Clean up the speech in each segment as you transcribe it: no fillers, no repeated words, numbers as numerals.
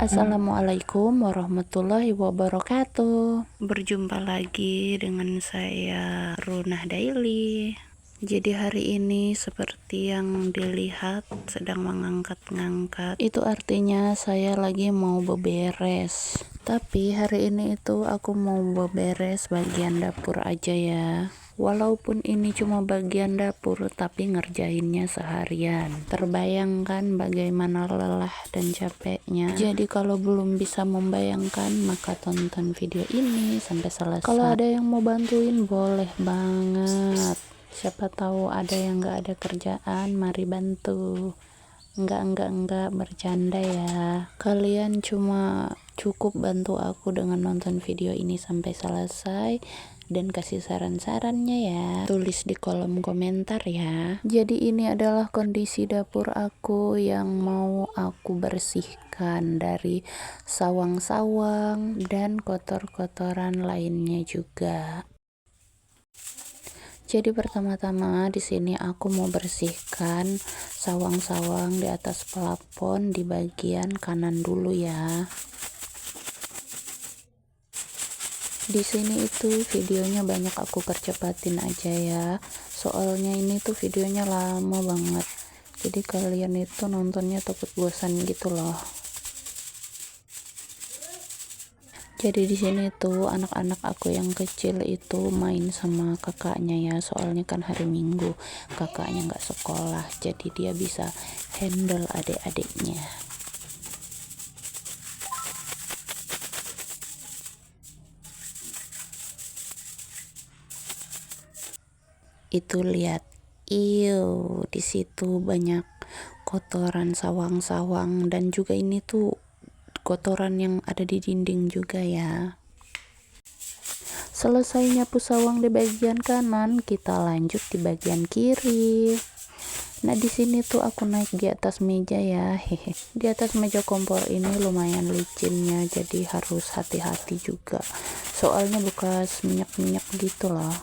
Assalamualaikum warahmatullahi wabarakatuh. Berjumpa lagi dengan saya Runah Daily. Jadi hari ini seperti yang dilihat sedang mengangkat-ngangkat. Itu artinya saya lagi mau beberes. Tapi hari ini itu aku mau beberes bagian dapur aja ya. Walaupun ini cuma bagian dapur, tapi ngerjainnya seharian. Terbayangkan bagaimana lelah dan capeknya. Jadi kalau belum bisa membayangkan, maka tonton video ini sampai selesai. Kalau ada yang mau bantuin, boleh banget. Siapa tahu ada yang gak ada kerjaan, mari bantu. Enggak, bercanda ya. Kalian cuma cukup bantu aku dengan nonton video ini sampai selesai dan kasih saran-sarannya ya. Tulis di kolom komentar ya. Jadi ini adalah kondisi dapur aku yang mau aku bersihkan dari sawang-sawang dan kotor-kotoran lainnya juga. Jadi pertama-tama di sini aku mau bersihkan sawang-sawang di atas plafon di bagian kanan dulu ya. Di sini itu videonya banyak aku percepatin aja ya. Soalnya ini tuh videonya lama banget. Jadi kalian itu nontonnya takut bosan gitu loh. Jadi di sini tuh anak-anak aku yang kecil itu main sama kakaknya ya, soalnya kan hari Minggu kakaknya nggak sekolah, jadi dia bisa handle adik-adiknya. Itu lihat, di situ banyak kotoran sawang-sawang dan juga ini tuh kotoran yang ada di dinding juga ya. Selesai nyapu sawang di bagian kanan, kita lanjut di bagian kiri. Nah di sini tuh aku naik di atas meja ya, hehe. Di atas meja kompor ini lumayan licinnya, jadi harus hati-hati juga. Soalnya bekas minyak-minyak gitu loh.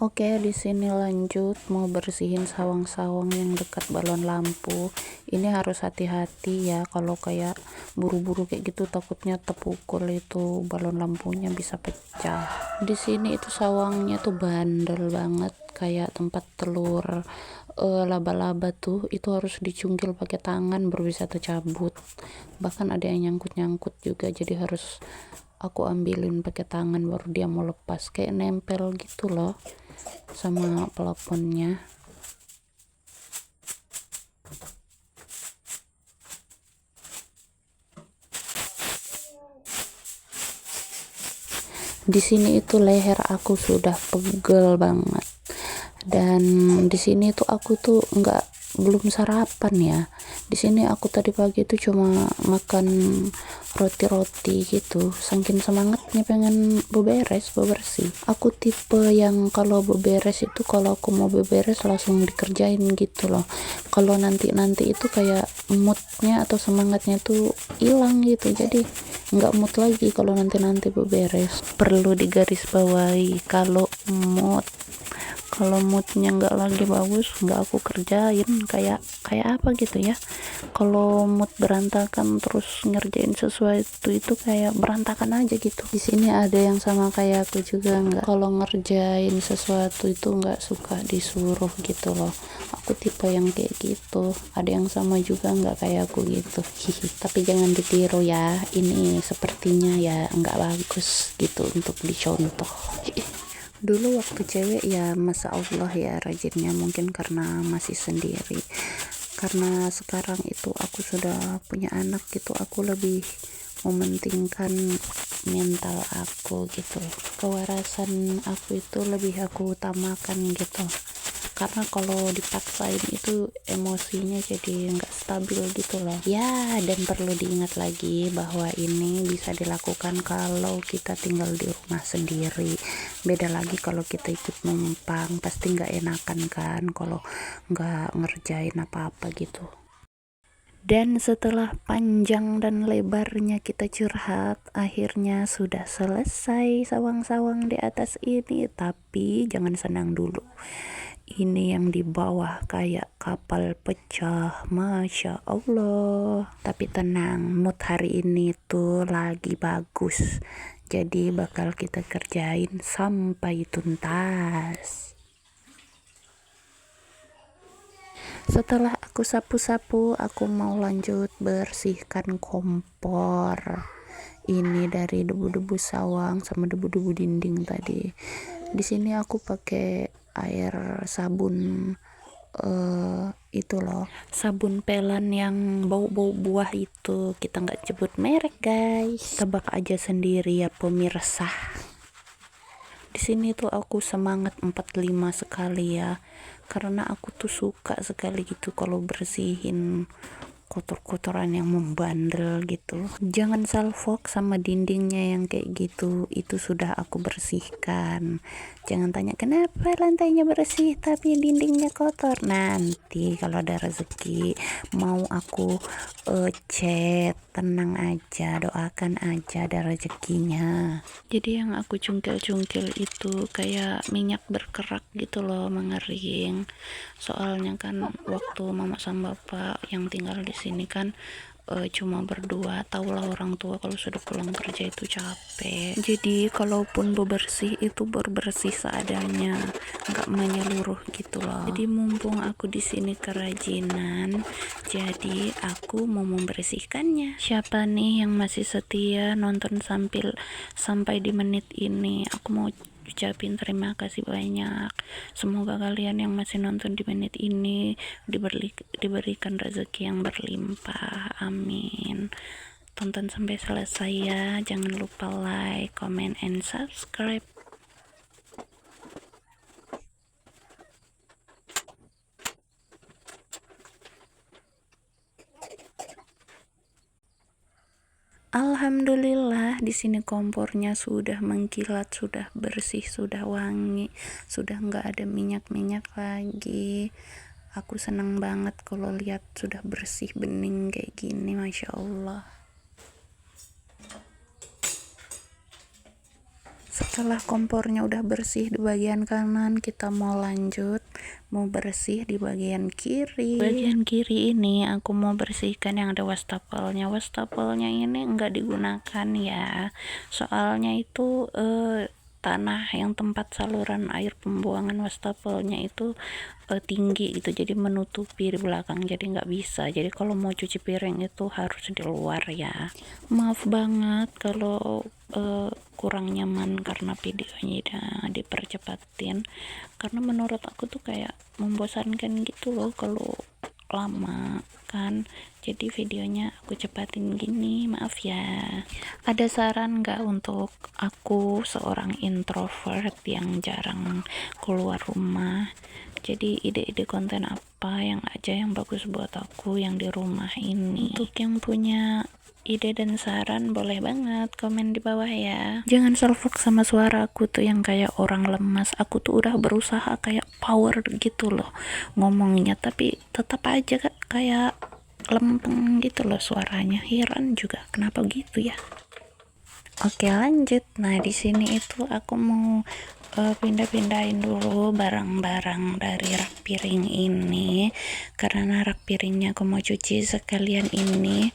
Oke, di sini lanjut mau bersihin sawang-sawang yang dekat balon lampu. Ini harus hati-hati ya, kalau kayak buru-buru kayak gitu takutnya terpukul itu balon lampunya bisa pecah. Di sini itu sawangnya tuh bandel banget, kayak tempat telur laba-laba tuh, itu harus dicungkil pakai tangan baru bisa tercabut. Bahkan ada yang nyangkut-nyangkut juga, jadi harus aku ambilin pakai tangan baru dia mau lepas, kayak nempel gitu loh sama plafonnya. Di sini itu leher aku sudah pegel banget, dan di sini tuh aku tuh belum sarapan ya. Di sini aku tadi pagi itu cuma makan roti-roti gitu, saking semangatnya pengen bebersih. Aku tipe yang kalau beberes itu, kalau aku mau beberes langsung dikerjain gitu loh. Kalau nanti itu kayak moodnya atau semangatnya tuh hilang gitu, jadi nggak mood lagi kalau nanti beberes. Perlu digarisbawahi, kalau moodnya nggak lagi bagus, nggak aku kerjain. Kayak apa gitu ya, kalau mood berantakan terus ngerjain sesuatu itu kayak berantakan aja gitu. Di sini ada yang sama kayak aku juga, nggak, kalau ngerjain sesuatu itu nggak suka disuruh gitu loh. Aku tipe yang kayak gitu. Ada yang sama juga nggak kayak aku gitu, hihi. Tapi jangan ditiru ya, ini sepertinya ya nggak bagus gitu untuk dicontoh. Dulu waktu cewek ya masa Allah ya rajinnya, mungkin karena masih sendiri. Karena sekarang itu aku sudah punya anak gitu, aku lebih mementingkan mental aku gitu. Kewarasan aku itu lebih aku utamakan gitu, karena kalau dipaksain itu emosinya jadi nggak stabil gitu loh ya. Dan perlu diingat lagi bahwa ini bisa dilakukan kalau kita tinggal di rumah sendiri. Beda lagi kalau kita ikut numpang, pasti nggak enakan kan kalau nggak ngerjain apa-apa gitu. Dan setelah panjang dan lebarnya kita curhat, akhirnya sudah selesai sawang-sawang di atas ini. Tapi jangan senang dulu, ini yang di bawah kayak kapal pecah, Masya Allah. Tapi tenang, mood hari ini tuh lagi bagus, jadi bakal kita kerjain sampai tuntas. Setelah aku sapu-sapu, aku mau lanjut bersihkan kompor. Ini dari debu-debu sawang sama debu-debu dinding tadi. Di sini aku pakai air sabun itu loh, sabun pelan yang bau-bau buah itu. Kita nggak sebut merek guys, tebak aja sendiri ya pemirsa. Di sini tuh aku semangat 45 sekali ya, karena aku tuh suka sekali gitu kalau bersihin kotor-kotoran yang membandel gitu. Jangan salfok sama dindingnya yang kayak gitu, itu sudah aku bersihkan. Jangan tanya kenapa lantainya bersih tapi dindingnya kotor. Nanti kalau ada rezeki mau aku chat, tenang aja, doakan aja ada rezekinya. Jadi yang aku cungkil-cungkil itu kayak minyak berkerak gitu loh, mengering. Soalnya kan waktu mama sama bapak yang tinggal di sini kan cuma berdua, tahulah orang tua kalau sudah pulang kerja itu capek. Jadi kalaupun bebersih itu berbersih seadanya, nggak menyeluruh gitu loh. Jadi mumpung aku di sini kerajinan, jadi aku mau membersihkannya. Siapa nih yang masih setia nonton sampai di menit ini, aku mau ucapin terima kasih banyak. Semoga kalian yang masih nonton di menit ini diberikan rezeki yang berlimpah, amin. Tonton sampai selesai ya, jangan lupa like, comment, and subscribe. Alhamdulillah di sini kompornya sudah mengkilat, sudah bersih, sudah wangi, sudah nggak ada minyak-minyak lagi. Aku senang banget kalau lihat sudah bersih bening kayak gini, Masya Allah. Setelah kompornya udah bersih di bagian kanan, kita mau lanjut mau bersih di bagian kiri. Bagian kiri ini aku mau bersihkan yang ada wastafelnya. Wastafelnya ini enggak digunakan ya, soalnya itu tanah yang tempat saluran air pembuangan wastafelnya itu tinggi gitu, jadi menutupi di belakang, jadi nggak bisa. Jadi kalau mau cuci piring itu harus di luar ya. Maaf banget kalau kurang nyaman karena videonya dipercepatin, karena menurut aku tuh kayak membosankan gitu loh kalau lama kan. Jadi videonya aku cepatin gini, maaf ya. Ada saran nggak untuk aku seorang introvert yang jarang keluar rumah? Jadi ide-ide konten apa yang bagus buat aku yang di rumah ini? Untuk yang punya ide dan saran boleh banget komen di bawah ya. Jangan salfok sama suara aku tuh yang kayak orang lemas. Aku tuh udah berusaha kayak power gitu loh ngomongnya, tapi tetap aja kayak lempeng gitu loh suaranya. Heran juga kenapa gitu ya. Oke lanjut. Nah di sini itu aku mau pindah-pindahin dulu barang-barang dari rak piring ini, karena rak piringnya aku mau cuci sekalian. Ini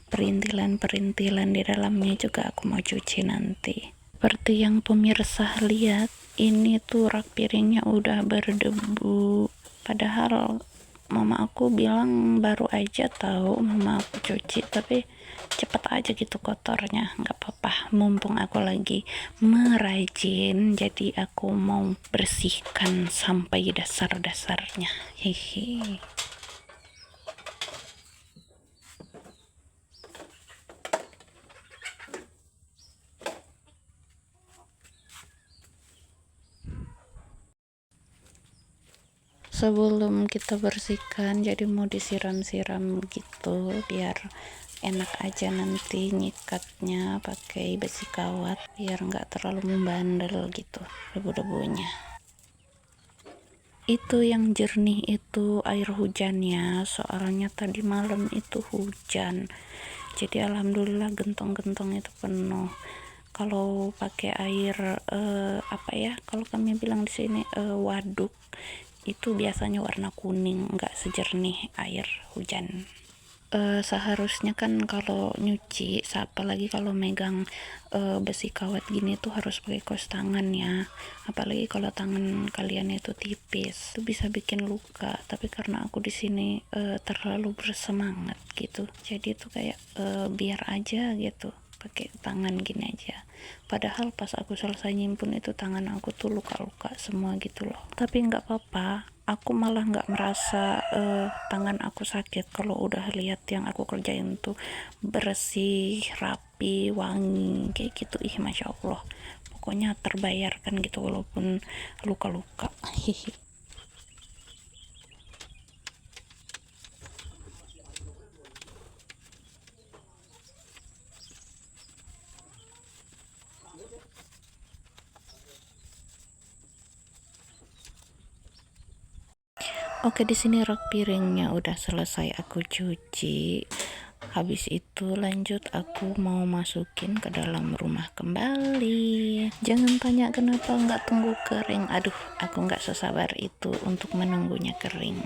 perintilan-perintilan di dalamnya juga aku mau cuci nanti. Seperti yang pemirsa lihat, ini tuh rak piringnya udah berdebu, padahal mama aku bilang baru aja tahu mama aku cuci, tapi cepet aja gitu kotornya. Nggak apa-apa, mumpung aku lagi merajin, jadi aku mau bersihkan sampai dasar-dasarnya. Hehe. sebelum kita bersihkan, jadi mau disiram-siram gitu biar enak aja nanti nyikatnya pakai besi kawat, biar nggak terlalu membandel gitu debu-debunya. Itu yang jernih itu air hujannya, soalnya tadi malam itu hujan, jadi alhamdulillah gentong-gentong itu penuh. Kalau pakai air apa ya, kalau kami bilang di sini waduk, itu biasanya warna kuning, nggak sejernih air hujan. Seharusnya kan kalau nyuci, apalagi kalau megang besi kawat gini tuh harus pakai kaos tangan ya, apalagi kalau tangan kalian itu tipis, itu bisa bikin luka. Tapi karena aku di sini terlalu bersemangat gitu, jadi tuh kayak biar aja gitu pakai tangan gini aja, padahal pas aku selesai nyimpun itu tangan aku tuh luka-luka semua gitu loh. Tapi nggak apa-apa, aku malah nggak merasa tangan aku sakit kalau udah lihat yang aku kerjain tuh bersih, rapi, wangi kayak gitu. Masya Allah, pokoknya terbayarkan gitu walaupun luka-luka. Hihi. Oke, di sini rak piringnya udah selesai aku cuci. Habis itu lanjut aku mau masukin ke dalam rumah kembali. Jangan tanya kenapa nggak tunggu kering. Aduh, aku nggak sesabar itu untuk menunggunya kering.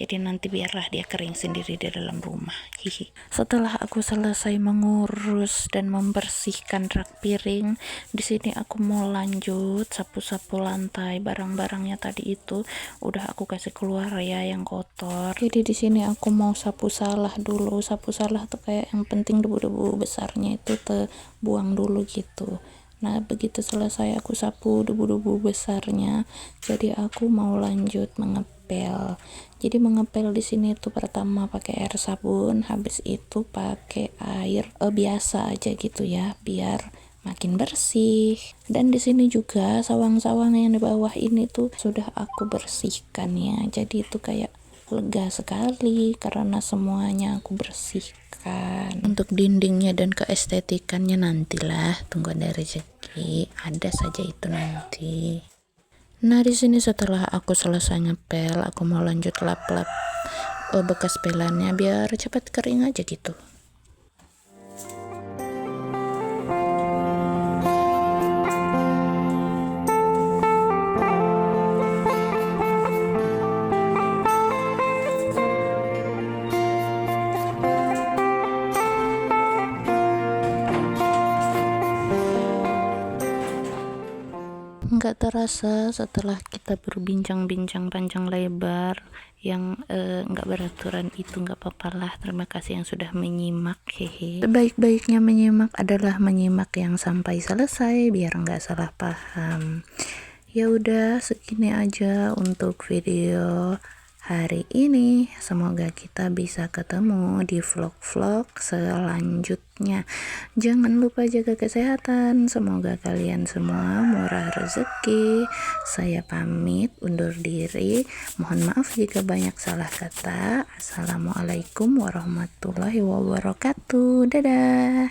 Jadi nanti biarlah dia kering sendiri di dalam rumah. Hihi. Setelah aku selesai mengurus dan membersihkan rak piring, di sini aku mau lanjut sapu-sapu lantai. Barang-barangnya tadi itu udah aku kasih keluar ya yang kotor. Jadi di sini aku mau sapu salah dulu. Sapu salah tuh kayak yang penting debu-debu besarnya itu terbuang dulu gitu. Nah, begitu selesai aku sapu debu-debu besarnya, jadi aku mau lanjut mengepel. Jadi mengepel di sini tuh pertama pakai air sabun, habis itu pakai air biasa aja gitu ya, biar makin bersih. Dan di sini juga sawang-sawang yang di bawah ini tuh sudah aku bersihkan ya. Jadi itu kayak lega sekali karena semuanya aku bersihkan. Untuk dindingnya dan keestetikannya nantilah, tunggu ada rezeki, ada saja itu nanti. Nah, di sini setelah aku selesai ngepel, aku mau lanjut lap-lap bekas pelannya biar cepat kering aja gitu. Nggak terasa setelah kita berbincang-bincang panjang lebar yang nggak beraturan itu, nggak apa-apa lah. Terima kasih yang sudah menyimak. Hehe. Sebaik-baiknya menyimak adalah menyimak yang sampai selesai biar nggak salah paham. Ya udah, segini aja untuk video hari ini. Semoga kita bisa ketemu di vlog-vlog selanjutnya. Jangan lupa jaga kesehatan. Semoga kalian semua murah rezeki. Saya pamit undur diri. Mohon maaf jika banyak salah kata. Assalamualaikum warahmatullahi wabarakatuh. Dadah.